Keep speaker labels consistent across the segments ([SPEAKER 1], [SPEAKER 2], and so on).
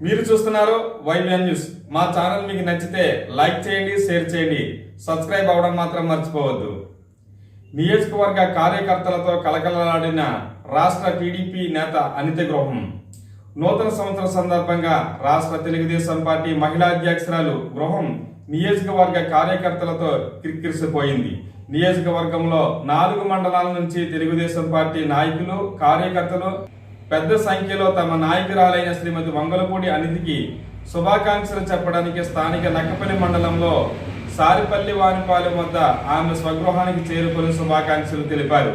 [SPEAKER 1] మీరు చూస్తున్నారు వైబిఎన్ న్యూస్. మా ఛానల్ మీకు నచ్చితే లైక్ చేయండి, షేర్ చేయండి, సబ్స్క్రైబ్ అవ్వడం మాత్రం మర్చిపోవద్దు. నియోజకవర్గ కార్యకర్తలతో కలకలలాడిన రాష్ట్ర టీడీపీ నేత అనిత గృహం. నూతన సంవత్సరం సందర్భంగా రాష్ట్ర తెలుగుదేశం పార్టీ మహిళా అధ్యక్షురాలు గృహం నియోజకవర్గ కార్యకర్తలతో కిక్కిరిసిపోయింది. నియోజకవర్గంలో 4 మండలాల నుంచి తెలుగుదేశం పార్టీ నాయకులు, కార్యకర్తలు పెద్ద సంఖ్యలో తమ నాయకురాలైన శ్రీమతి వంగలపూడి అనితికి శుభాకాంక్షలు చెప్పడానికి స్థానిక నక్కపల్లి మండలంలో సారిపల్లి వానిపాలెం వద్ద ఆమె స్వగృహానికి చేరుకొని శుభాకాంక్షలు తెలిపారు.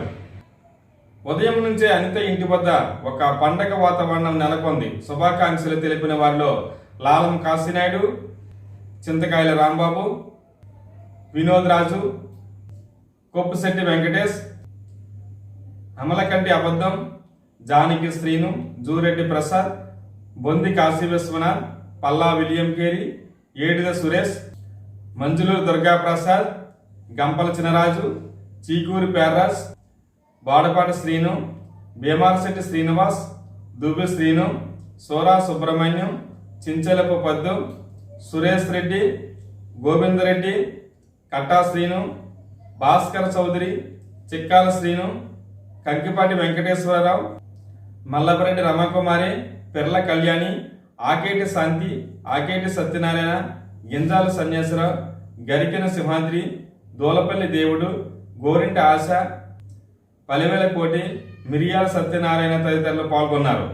[SPEAKER 1] ఉదయం నుంచే అనిత ఇంటి వద్ద ఒక పండగ వాతావరణం నెలకొంది. శుభాకాంక్షలు తెలిపిన వారిలో లాలం కాశీనాయుడు, చింతకాయల రాంబాబు, వినోద్ రాజు, కొప్పుశెట్టి వెంకటేష్, అమలకంటి అబద్ధం, జానకి శ్రీను, జూరెడ్డి ప్రసాద్, బొంది కాశీ విశ్వనాథ్, పల్లా విలియం కేరి, ఏడిద సురేష్, మంజులూరు దుర్గాప్రసాద్, గంపల చినరాజు, చీకూరి పేర్రాజ్, బాడపాటి శ్రీను, భీమారశెట్టి శ్రీనివాస్, దుబ్బి శ్రీను, సోరా సుబ్రహ్మణ్యం, చించెలపు పద్దు, సురేష్ రెడ్డి, గోవిందరెడ్డి, కట్టా శ్రీను, భాస్కర్ చౌదరి, చిక్కాల శ్రీను, కంకిపాటి వెంకటేశ్వరరావు, మల్లపరెడ్డి రమాకుమారి, పెర్ల కళ్యాణి, ఆకేటి శాంతి, ఆకేటి సత్యనారాయణ, గింజాల సన్యాసరావు, గరికెన సింహాద్రి, దూలపల్లి దేవుడు, గోరింటి ఆశ, పలివెల కోటి, మిరియాల సత్యనారాయణ తదితరులు పాల్గొన్నారు.